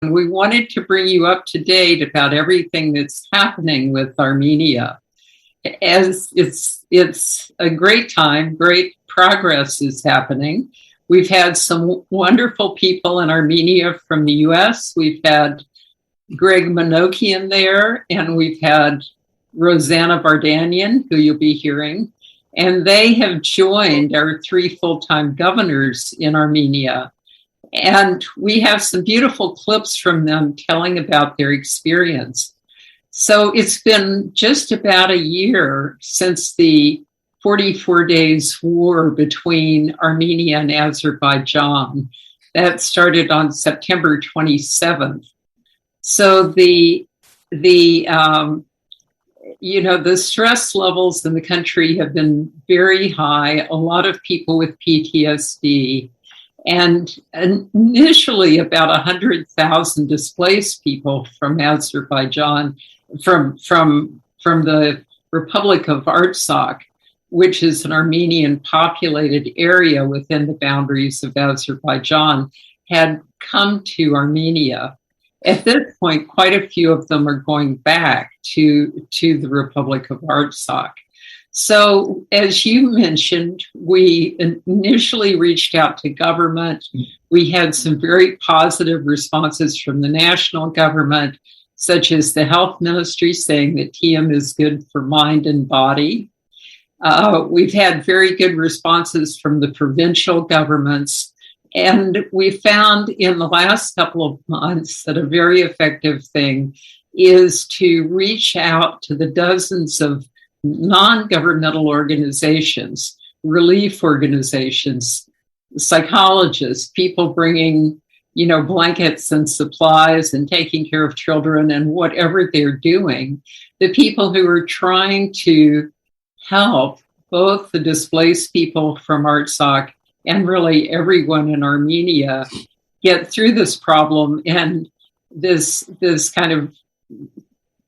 We wanted to bring you up to date about everything that's happening with Armenia. As it's a great time, great progress is happening. We've had some wonderful people in Armenia from the US. We've had Greg Minokian there, and we've had Rosanna Vardanyan, who you'll be hearing. And they have joined our 3 full-time governors in Armenia. And we have some beautiful clips from them telling about their experience. So it's been just about a year since the 44 days war between Armenia and Azerbaijan. That started on September 27th. So the stress levels in the country have been very high. A lot of people with PTSD. And initially, about 100,000 displaced people from Azerbaijan, from the Republic of Artsakh, which is an Armenian populated area within the boundaries of Azerbaijan, had come to Armenia. At this point, quite a few of them are going back to the Republic of Artsakh. So, as you mentioned, we initially reached out to government. We had some very positive responses from the national government, such as the health ministry saying that TM is good for mind and body. We've had very good responses from the provincial governments. And we found in the last couple of months that a very effective thing is to reach out to the dozens of non-governmental organizations, relief organizations, psychologists, people bringing, blankets and supplies and taking care of children and whatever they're doing, the people who are trying to help both the displaced people from Artsakh and really everyone in Armenia get through this problem and this kind of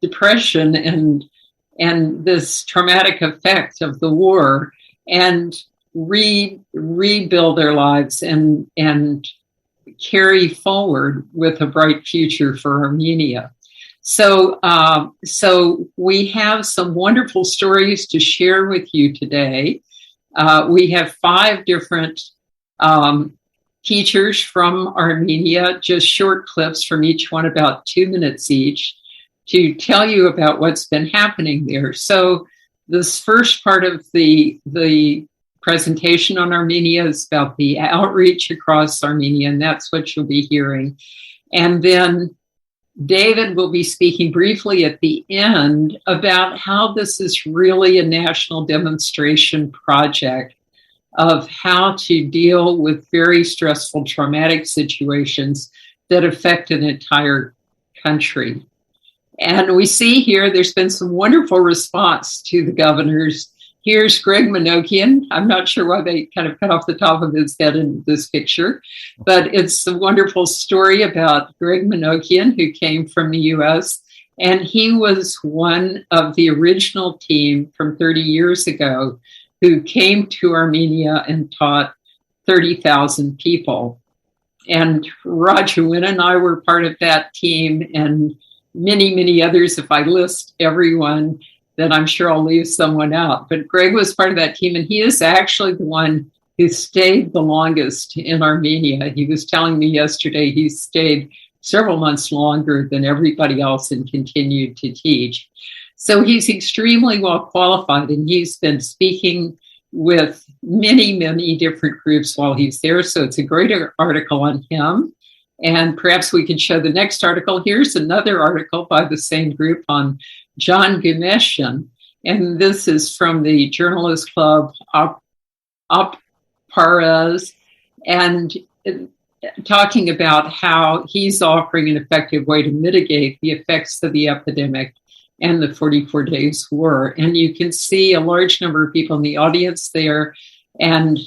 depression and this traumatic effect of the war and rebuild their lives and carry forward with a bright future for Armenia. So we have some wonderful stories to share with you today. We have 5 different teachers from Armenia, just short clips from each one, about 2 minutes each, to tell you about what's been happening there. So this first part of the presentation on Armenia is about the outreach across Armenia, and that's what you'll be hearing. And then David will be speaking briefly at the end about how this is really a national demonstration project of how to deal with very stressful, traumatic situations that affect an entire country. And we see here there's been some wonderful response to the governors. Here's Greg Minokian. I'm not sure why they kind of cut off the top of his head in this picture, but it's a wonderful story about Greg Minokian, who came from the US, and he was one of the original team from 30 years ago who came to Armenia and taught 30,000 people. And Roger Wynn and I were part of that team, and many, many others. If I list everyone, then I'm sure I'll leave someone out. But Greg was part of that team, and he is actually the one who stayed the longest in Armenia. He was telling me yesterday he stayed several months longer than everybody else and continued to teach. So he's extremely well qualified, and he's been speaking with many, many different groups while he's there. So it's a great article on him. And perhaps we can show the next article. Here's another article by the same group on John Gumeshian. And this is from the Journalist Club Parez, and talking about how he's offering an effective way to mitigate the effects of the epidemic and the 44 days war. And you can see a large number of people in the audience there, and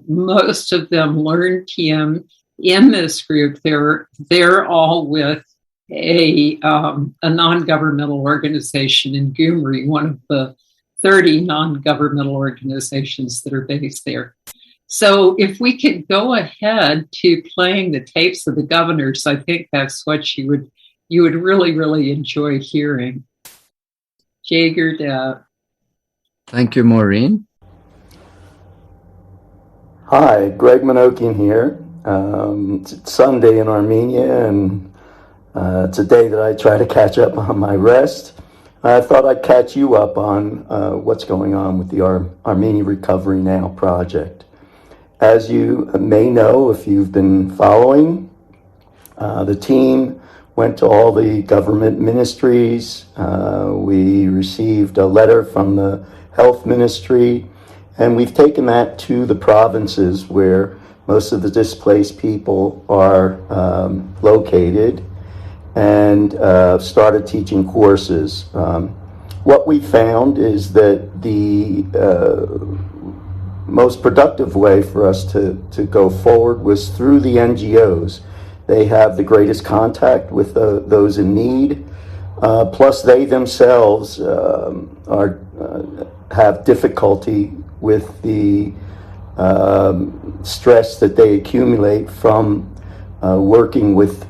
most of them learned TM in this group. They're all with a non-governmental organization in Gyumri, one of the 30 non-governmental organizations that are based there. So if we could go ahead to playing the tapes of the governors, I think that's what you would really, really enjoy hearing. Jager. Thank you, Maureen. Hi, Greg Minokian here. It's Sunday in Armenia, and it's a day that I try to catch up on my rest. I thought I'd catch you up on what's going on with the Armenia Recovery Now project. As you may know, if you've been following, the team went to all the government ministries. We received a letter from the health ministry, and we've taken that to the provinces where most of the displaced people are located, and started teaching courses. What we found is that the most productive way for us to go forward was through the NGOs. They have the greatest contact with those in need. Plus, they themselves have difficulty with the stress that they accumulate from working with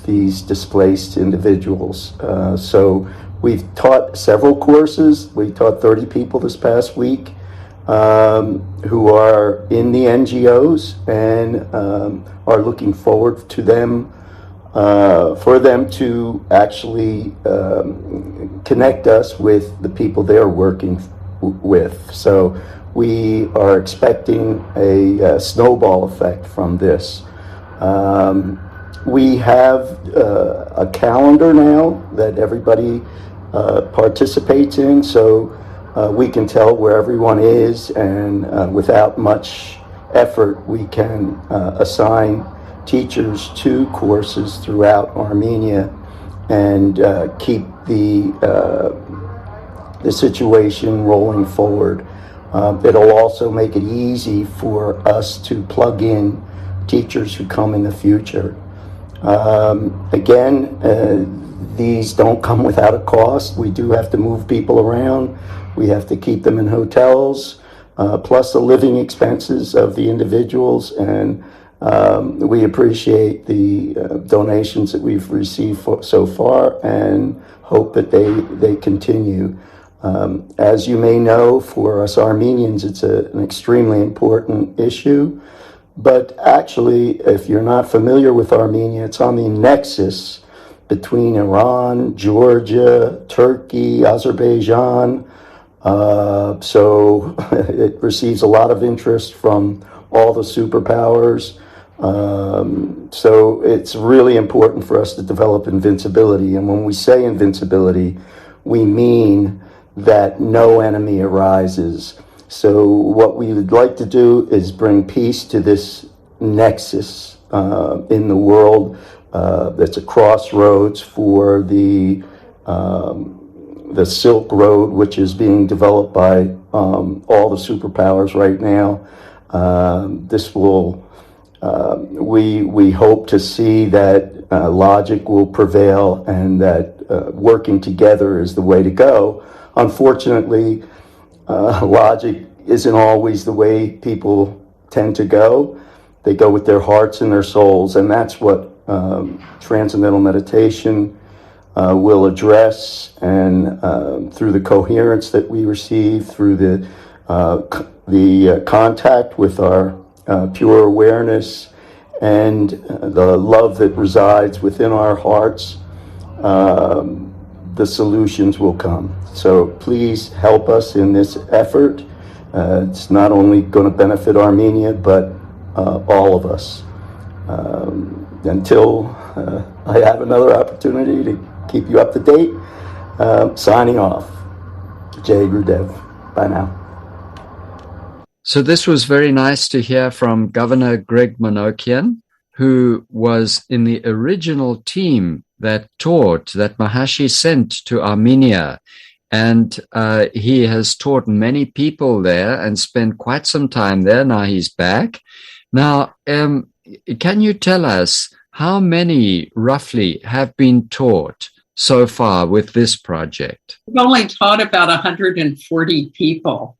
these displaced individuals. So we've taught several courses. We taught 30 people this past week who are in the NGOs and are looking forward to them, for them to actually connect us with the people they're working with. So we are expecting a snowball effect from this. We have a calendar now that everybody participates in, so we can tell where everyone is, and without much effort, we can assign teachers to courses throughout Armenia and keep the situation rolling forward. It'll also make it easy for us to plug in teachers who come in the future. Again, these don't come without a cost. We do have to move people around. We have to keep them in hotels, plus the living expenses of the individuals. And we appreciate the donations that we've received so far and hope that they continue. As you may know, for us Armenians, it's an extremely important issue. But actually, if you're not familiar with Armenia, it's on the nexus between Iran, Georgia, Turkey, Azerbaijan. So it receives a lot of interest from all the superpowers. So it's really important for us to develop invincibility. And when we say invincibility, we mean that no enemy arises. So what we would like to do is bring peace to this nexus in the world that's a crossroads for the Silk Road, which is being developed by all the superpowers right now. This will, we hope to see that logic will prevail and that working together is the way to go. Unfortunately, logic isn't always the way people tend to go. They go with their hearts and their souls, and that's what Transcendental Meditation will address. And through the coherence that we receive, through the contact with our pure awareness and the love that resides within our hearts, the solutions will come. So please help us in this effort. It's not only going to benefit Armenia, but all of us. Until I have another opportunity to keep you up to date, signing off. Jay Gurudev. Bye now. So this was very nice to hear from Governor Greg Minokian, who was in the original team that taught, that Maharshi sent to Armenia. And he has taught many people there and spent quite some time there. Now he's back. Now, can you tell us how many roughly have been taught so far with this project? We've only taught about 140 people.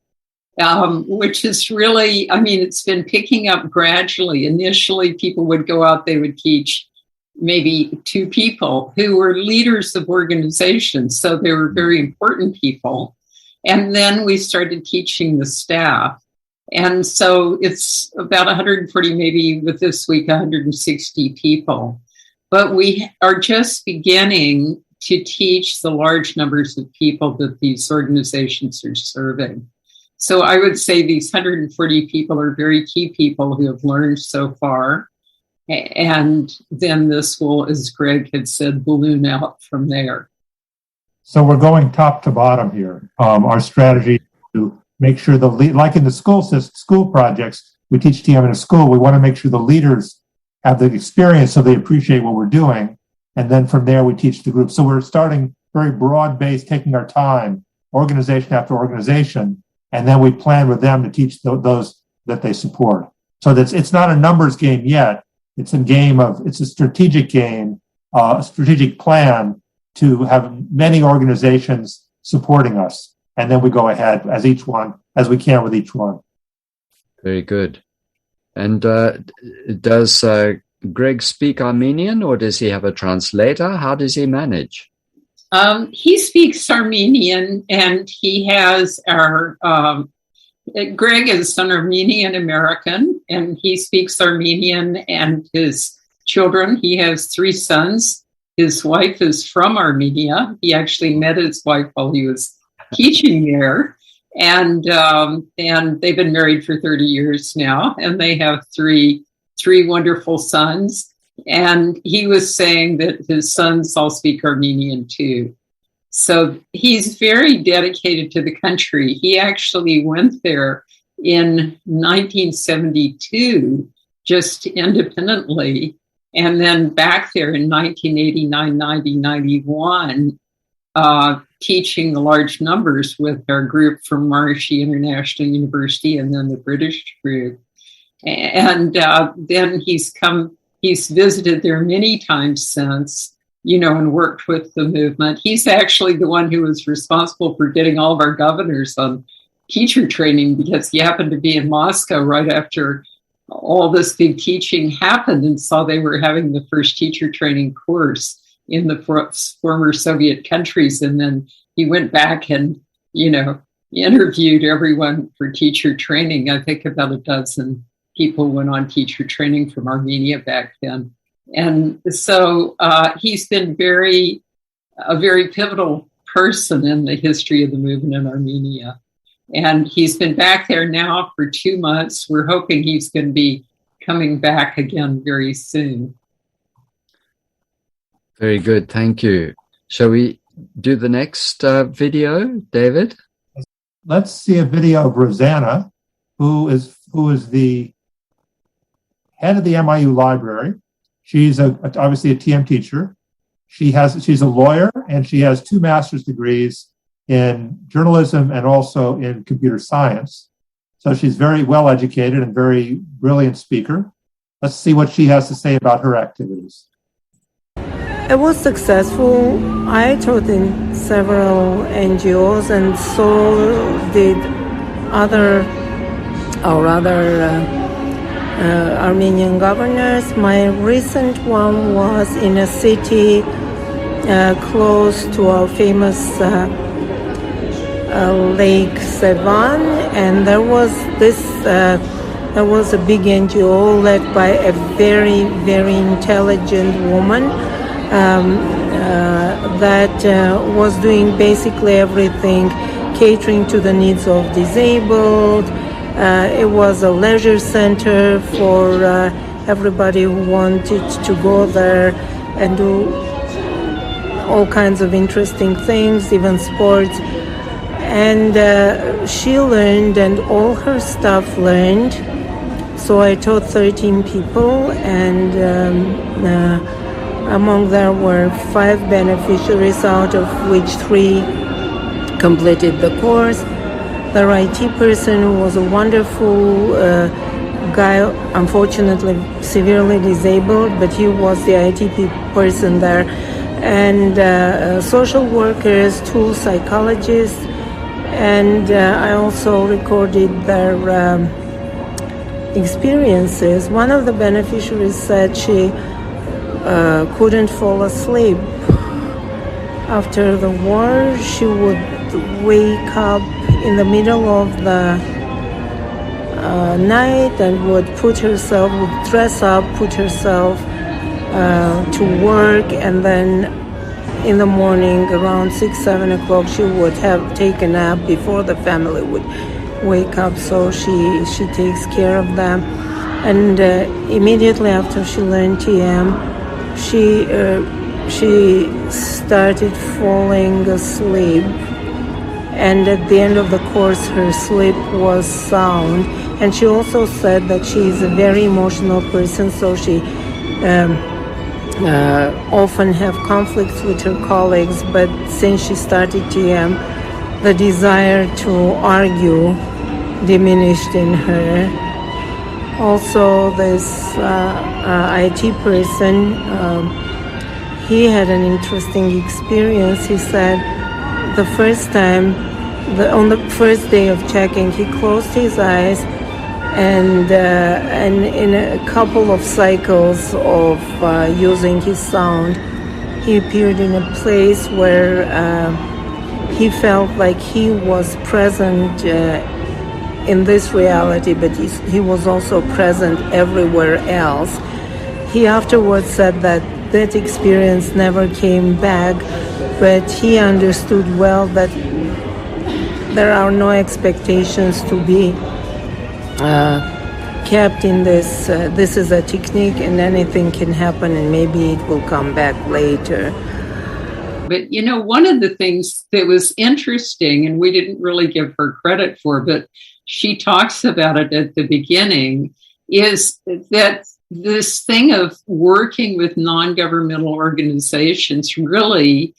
which is really, I mean, it's been picking up gradually. Initially, people would go out, they would teach maybe 2 people who were leaders of organizations. So they were very important people. And then we started teaching the staff. And so it's about 140, maybe with this week, 160 people. But we are just beginning to teach the large numbers of people that these organizations are serving. So I would say these 140 people are very key people who have learned so far. And then this will, as Greg had said, balloon out from there. So we're going top to bottom here. Our strategy to make sure like in the school projects, we teach TM in a school. We want to make sure the leaders have the experience so they appreciate what we're doing. And then from there, we teach the group. So we're starting very broad-based, taking our time, organization after organization, and then we plan with them to teach those that they support. So it's not a numbers game yet. It's a strategic game, a strategic plan to have many organizations supporting us. And then we go ahead as we can with each one. Very good. And does Greg speak Armenian, or does he have a translator? How does he manage? He speaks Armenian, and he has Greg is an Armenian American, and he speaks Armenian, and his children, he has 3 sons. His wife is from Armenia. He actually met his wife while he was teaching there. And they've been married for 30 years now, and they have three wonderful sons. And he was saying that his sons all speak Armenian too. So he's very dedicated to the country. He actually went there in 1972, just independently, and then back there in 1989, 90, 91, teaching the large numbers with our group from Maharishi International University and then the British group. And then he's visited there many times since, and worked with the movement. He's actually the one who was responsible for getting all of our governors on teacher training, because he happened to be in Moscow right after all this big teaching happened and saw they were having the first teacher training course in the former Soviet countries. And then he went back and, interviewed everyone for teacher training. I think about a dozen people went on teacher training from Armenia back then. And so he's been a very pivotal person in the history of the movement in Armenia. And he's been back there now for 2 months. We're hoping he's going to be coming back again very soon. Very good. Thank you. Shall we do the next video, David? Let's see a video of Rosanna, who is the head of the MIU library. She's obviously a TM teacher. She's a lawyer, and she has 2 master's degrees in journalism and also in computer science. So she's very well educated and very brilliant speaker. Let's see what she has to say about her activities. It was successful. I taught in several NGOs, and so did other Armenian governors. My recent one was in a city close to our famous Lake Sevan, and there was a big NGO led by a very, very intelligent woman that was doing basically everything, catering to the needs of disabled. It was a leisure center for everybody who wanted to go there and do all kinds of interesting things, even sports. And she learned, and all her staff learned. So I taught 13 people, and among them were 5 beneficiaries, out of which 3 completed the course. The IT person was a wonderful guy, unfortunately severely disabled, but he was the IT person there. And social workers, 2 psychologists, And I also recorded their experiences. One of the beneficiaries said she couldn't fall asleep. After the war, she would wake up in the middle of the night and would dress up, put herself to work, and then in the morning around 6-7 o'clock she would have taken a nap before the family would wake up, so she takes care of them. And immediately after she learned TM, she started falling asleep, and at the end of the course her sleep was sound. And she also said that she is a very emotional person, so she often have conflicts with her colleagues, but since she started TM, the desire to argue diminished in her. Also, this IT person, he had an interesting experience. He said the first time, on the first day of checking, he closed his eyes, and in a couple of cycles of using his sound, he appeared in a place where he felt like he was present in this reality, but he was also present everywhere else. He afterwards said that experience never came back, but he understood well that there are no expectations to be kept in this. This is a technique and anything can happen, and maybe it will come back later. But, one of the things that was interesting, and we didn't really give her credit for, but she talks about it at the beginning, is that this thing of working with non-governmental organizations really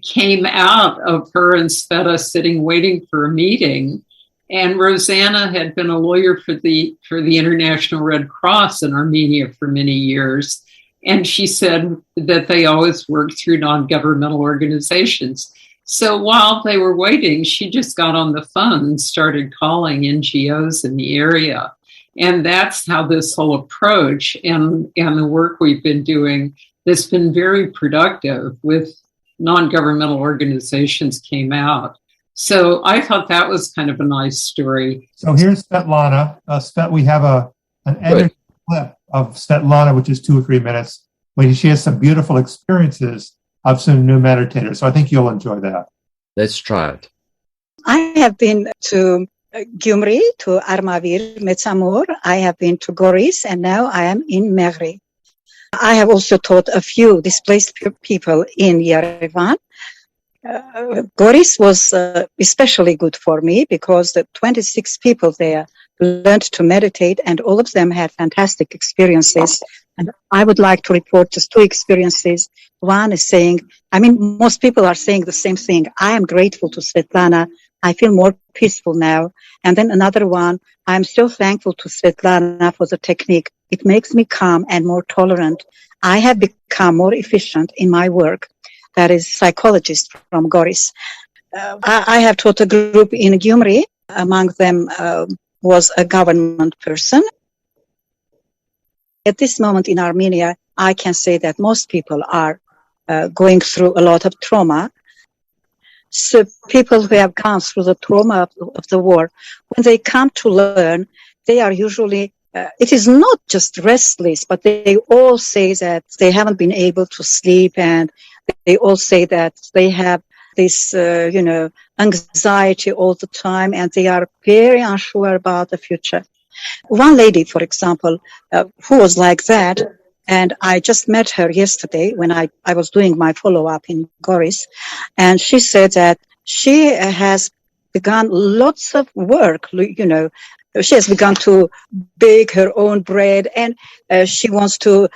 came out of her and Sveta sitting waiting for a meeting. And Rosanna had been a lawyer for the International Red Cross in Armenia for many years. And she said that they always worked through non-governmental organizations. So while they were waiting, she just got on the phone and started calling NGOs in the area. And that's how this whole approach and the work we've been doing that's been very productive with non-governmental organizations came out. So I thought that was kind of a nice story. So here's Svetlana. We have an edited clip of Svetlana, which is 2 or 3 minutes, where she has some beautiful experiences of some new meditators. So I think you'll enjoy that. Let's try it. I have been to Gyumri, to Armavir, Metsamor. I have been to Goris, and now I am in Mehri. I have also taught a few displaced people in Yerevan. Goris was especially good for me because the 26 people there learned to meditate, and all of them had fantastic experiences. And I would like to report just 2 experiences. One is saying, most people are saying the same thing. I am grateful to Svetlana. I feel more peaceful now. And then another one, I'm so thankful to Svetlana for the technique. It makes me calm and more tolerant. I have become more efficient in my work. That is psychologist from Goris. I have taught a group in Gyumri. Among them was a government person. At this moment in Armenia, I can say that most people are going through a lot of trauma. So people who have gone through the trauma of the war, when they come to learn, they are usually, it is not just restless, but they all say that they haven't been able to sleep, and they all say that they have this, anxiety all the time, and they are very unsure about the future. One lady, for example, who was like that, and I just met her yesterday when I was doing my follow-up in Goris, and she said that she has begun lots of work, she has begun to bake her own bread, and she wants to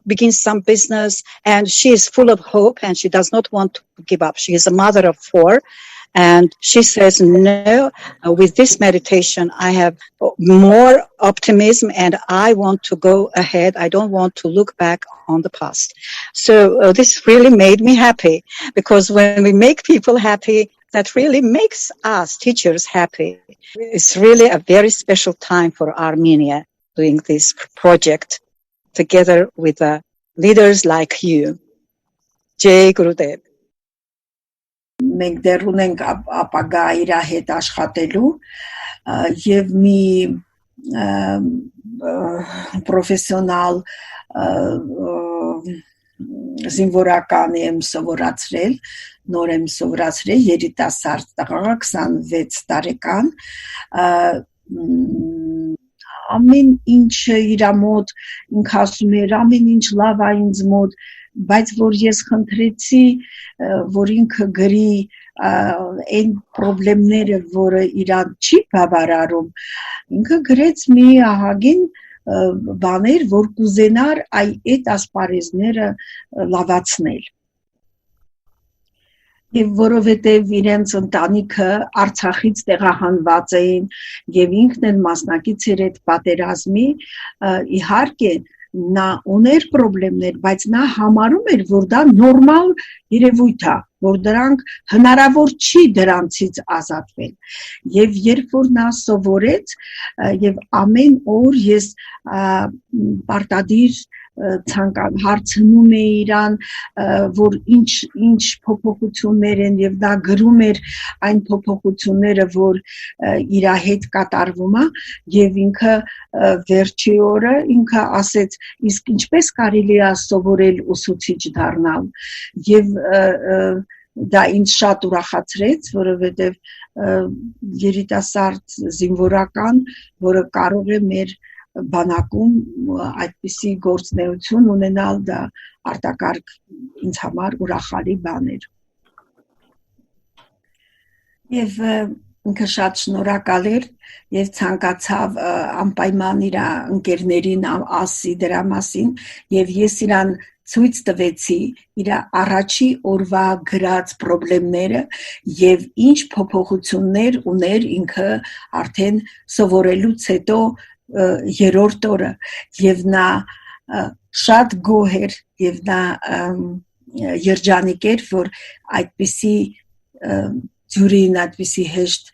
begin some business, and she is full of hope, and she does not want to give up. She is a mother of 4. And she says, no, with this meditation, I have more optimism and I want to go ahead. I don't want to look back on the past. So this really made me happy, because when we make people happy, that really makes us teachers happy. It's really a very special time for Armenia doing this project together with leaders like you. Jai Gurudev. Մենք դեռ ունենք ապագա իր հետ աշխատելու եւ մի պրոֆեսիոնալ զինվորական եմ սովորացրել, նոր եմ սովորացրել երիտասարդ տղա 26 տարեկան ամեն ինչ իր մոտ ինքը ասում էր ամեն ինչ լավ է ինձ մոտ բայց որ ես խնդրեցի որ ինքը գրի այն խնդիրները որը իրան չի բավարարում ինքը գրեց մի ահագին բաներ որ կուզենար այդ ասպարեզները լավացնել եւ որովհետեւ իրենց ընտանիքը Արցախից տեղահանված էին եւ ինքն էլ մասնակից էր այդ պատերազմի իհարկե նա ուներ խնդիրներ, բայց նա համարում էր, որ դա նորմալ երևույթ է, որ դրանք հնարավոր չի դրանցից ազատվել։ Եվ երբ որ նա սովորեց, եւ ամեն օր ես պարտադիր հարցնում է իրան, որ ինչ փոփոխություններ են եւ դա գրում էր այն փոփոխությունները, որ իր հետ կատարվում է եւ ինքը վերջի օրը ինքը ասեց, իսկ ինչպես կարելի է սովորել ուսուցիչ դառնալ եւ դա ինձ շատ ուրախացրեց, որովհետեւ երիտասարդ զինվորական, որը կարող է մեր բանակում այդպիսի գործունեություն ունենալ դա արտակարգ ինձ համար ուրախալի բան էր։ Եվ ինքը շատ շնորհակալ էր եւ ցանկացավ անպայման իր ընկերներին ասի դրա մասին եւ ես իրան ցույց տվեցի իր առաջի օրվա գրած խնդիրները եւ ինչ փոփոխություններ ուներ ինքը արդեն սովորելուց հետո երրորդ օրը եւ նա շատ գոհ էր եւ նա երջանիկ էր որ այդպիսի ձյուրին այդպիսի հեշտ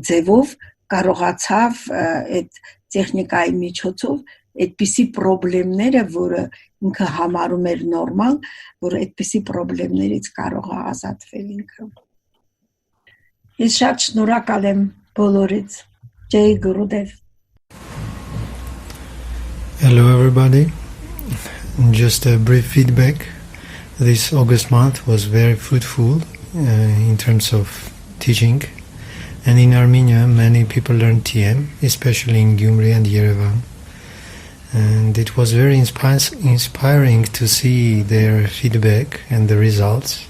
ձևով կարողացավ այդ տեխնիկայի միջոցով այդպիսի խնդիրները որը ինքը համարում էր նորմալ որ այդպիսի խնդիրներից կարող է ազատվել ինքը ես շատ շնորհակալ եմ բոլորից Jai Gurudev. Hello everybody, just a brief feedback. This August month was very fruitful in terms of teaching and in Armenia many people learned TM, especially in Gyumri and Yerevan and it was very inspiring to see their feedback and the results,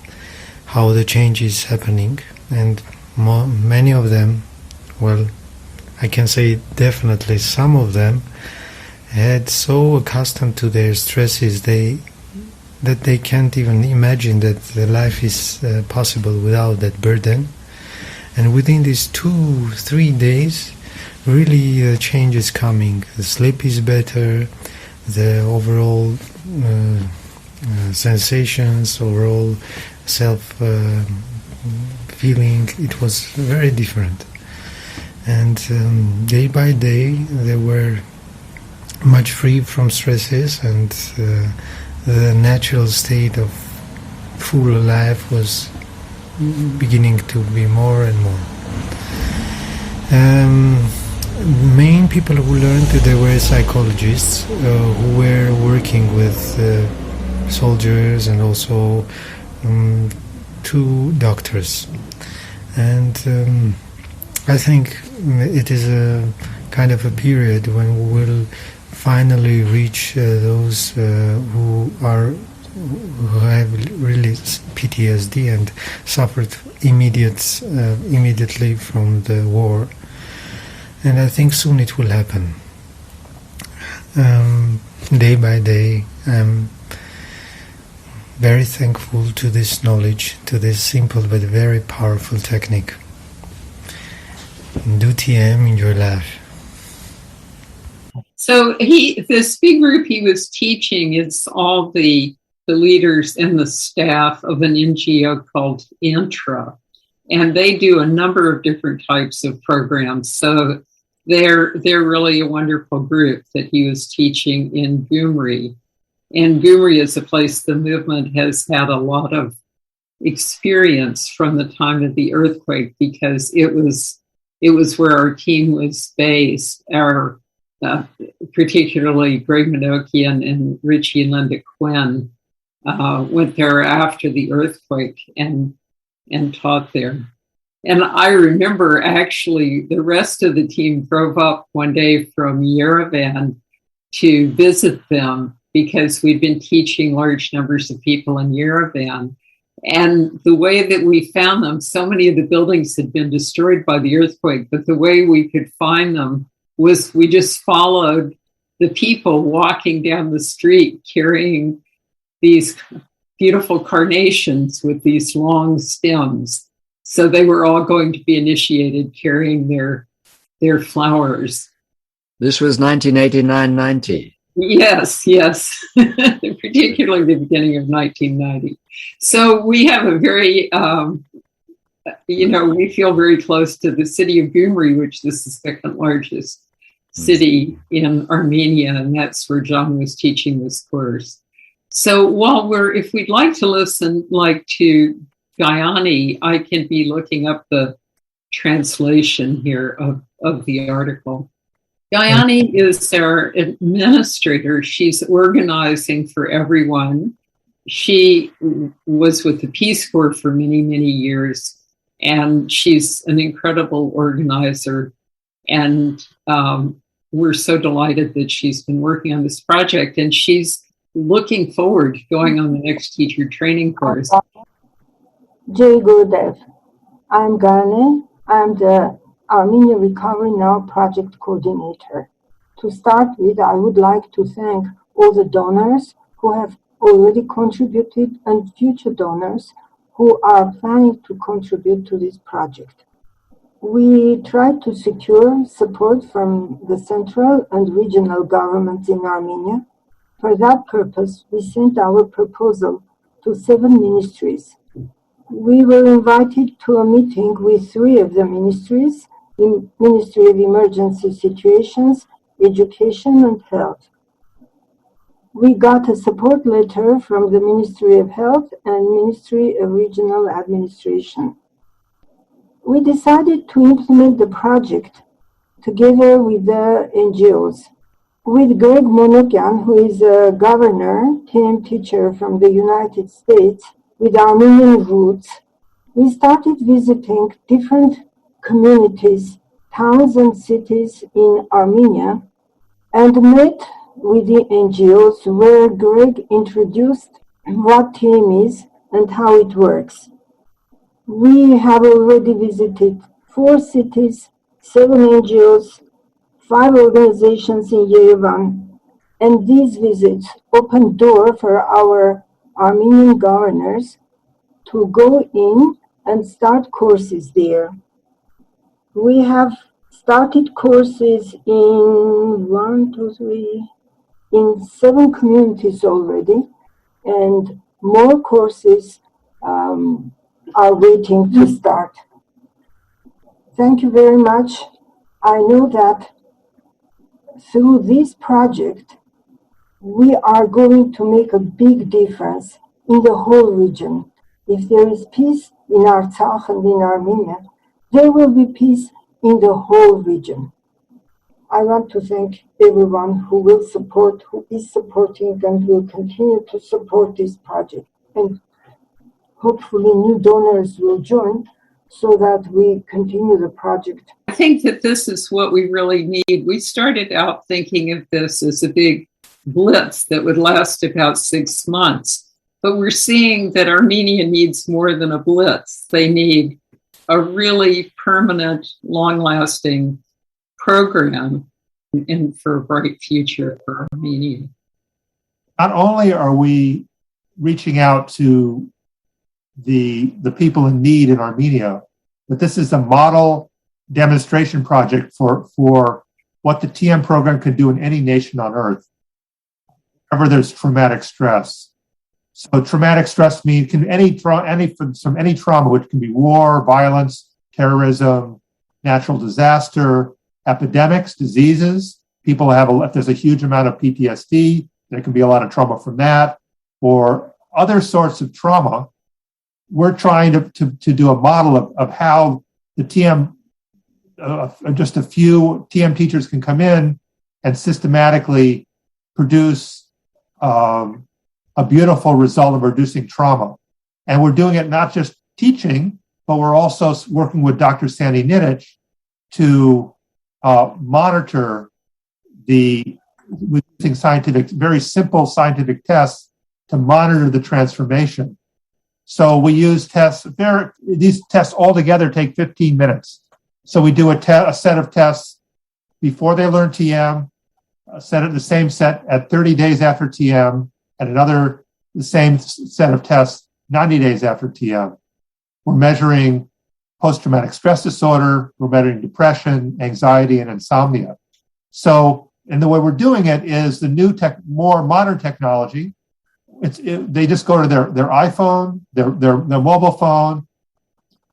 how the change is happening and many of them, well I can say definitely some of them had so accustomed to their stresses that they can't even imagine that the life is possible without that burden. And within these 2-3 days, really change is coming. The sleep is better, the overall sensations, overall self-feeling, it was very different. And day by day, they were much free from stresses and the natural state of full life was beginning to be more and more. Main people who learned, they were psychologists who were working with soldiers and also 2 doctors. And I think it is a kind of a period when we will finally reach those who have really PTSD and suffered immediately from the war. And I think soon it will happen. Day by day, I'm very thankful to this knowledge, to this simple but very powerful technique. Do TM in your life. So this big group he was teaching is all the leaders and the staff of an NGO called Intra. and they do a number of different types of programs. So they're really a wonderful group that he was teaching in Gyumri. And Gyumri is a place the movement has had a lot of experience from the time of the earthquake, because it was where our team was based. Our particularly Greg Minokian and Richie and Linda Quinn went there after the earthquake and taught there. And I remember actually the rest of the team drove up one day from Yerevan to visit them, because we'd been teaching large numbers of people in Yerevan. And the way that we found them, so many of the buildings had been destroyed by the earthquake, but the way we could find them was we just followed the people walking down the street carrying these beautiful carnations with these long stems. So they were all going to be initiated carrying their flowers. This was 1989-90. Yes, particularly the beginning of 1990. So we have a very, we feel very close to the city of Gyumri, which is the second largest city in Armenia, and that's where John was teaching this course. So if we'd like to listen to Gayani, I can be looking up the translation here of the article. Gayani is our administrator. She's organizing for everyone. She was with the Peace Corps for many, many years, and she's an incredible organizer. And we're so delighted that she's been working on this project, and she's looking forward to going on the next teacher training course. Jay Gurudev. I'm Gane. I'm the Armenia Recovery Now project coordinator. To start with, I would like to thank all the donors who have already contributed and future donors who are planning to contribute to this project. We tried to secure support from the central and regional governments in Armenia. For that purpose, we sent our proposal to 7 ministries. We were invited to a meeting with 3 of the ministries, the Ministry of Emergency Situations, Education and Health. We got a support letter from the Ministry of Health and Ministry of Regional Administration. We decided to implement the project together with the NGOs. With Greg Monokian, who is a governor, TM teacher from the United States with Armenian roots, we started visiting different communities, towns and cities in Armenia, and met with the NGOs where Greg introduced what TM is and how it works. We have already visited 4 cities, 7 NGOs, 5 organizations in Yerevan, and these visits opened door for our Armenian governors to go in and start courses there. We have started courses in 7 communities already, and more courses are waiting to start. Thank you very much. I know that through this project, we are going to make a big difference in the whole region. If there is peace in Artsakh and in Armenia, there will be peace in the whole region. I want to thank everyone who is supporting and will continue to support this project. And hopefully new donors will join so that we continue the project. I think that this is what we really need. We started out thinking of this as a big blitz that would last about 6 months, but we're seeing that Armenia needs more than a blitz. They need a really permanent, long-lasting program and for a bright future for Armenia. Not only are we reaching out to the people in need in Armenia, but this is a model demonstration project for what the TM program could do in any nation on earth, wherever there's traumatic stress. So traumatic stress means from any trauma, which can be war, violence, terrorism, natural disaster, epidemics, diseases. People if there's a huge amount of PTSD, there can be a lot of trauma from that, or other sorts of trauma. We're trying to do a model of how the TM, just a few TM teachers can come in and systematically produce a beautiful result of reducing trauma. And we're doing it not just teaching, but we're also working with Dr. Sandy Nidich to monitor using very simple scientific tests to monitor the transformation. So we use tests. These tests altogether take 15 minutes. So we do a set of tests before they learn TM, the same set at 30 days after TM, and the same set of tests 90 days after TM. We're measuring post-traumatic stress disorder, we're measuring depression, anxiety, and insomnia. So, and the way we're doing it is the new more modern technology. They just go to their iPhone, their mobile phone,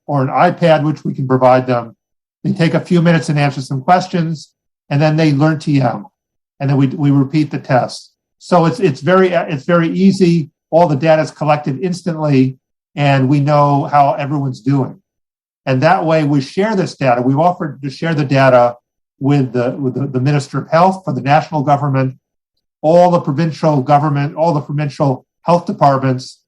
or an iPad, which we can provide them. They take a few minutes and answer some questions, and then they learn TM, and then we repeat the test. So it's very easy. All the data is collected instantly, and we know how everyone's doing. And that way, we share this data. We've offered to share the data with the Minister of Health for the national government, all the provincial government, all the provincial health departments,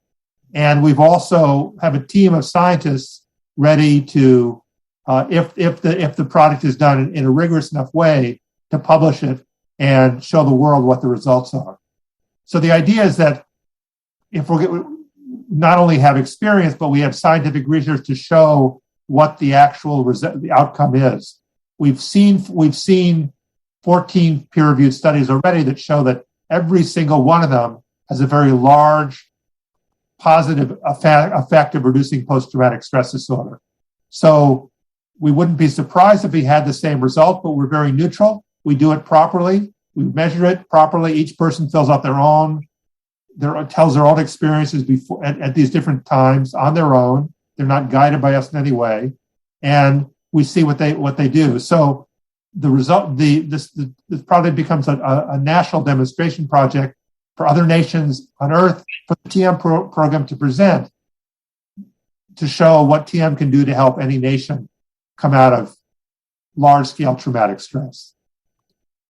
and we've also have a team of scientists ready to, if the product is done in a rigorous enough way, to publish it and show the world what the results are. So the idea is that if we not only have experience, but we have scientific research to show what the actual the outcome is. We've seen 14 peer-reviewed studies already that show that every single one of them has a very large positive effect of reducing post-traumatic stress disorder. So we wouldn't be surprised if we had the same result, but we're very neutral. We do it properly. We measure it properly. Each person fills out tells their own experiences before at these different times on their own. They're not guided by us in any way, and we see what they do. So the result, this probably becomes a national demonstration project for other nations on Earth for the TM program to present, to show what TM can do to help any nation come out of large-scale traumatic stress.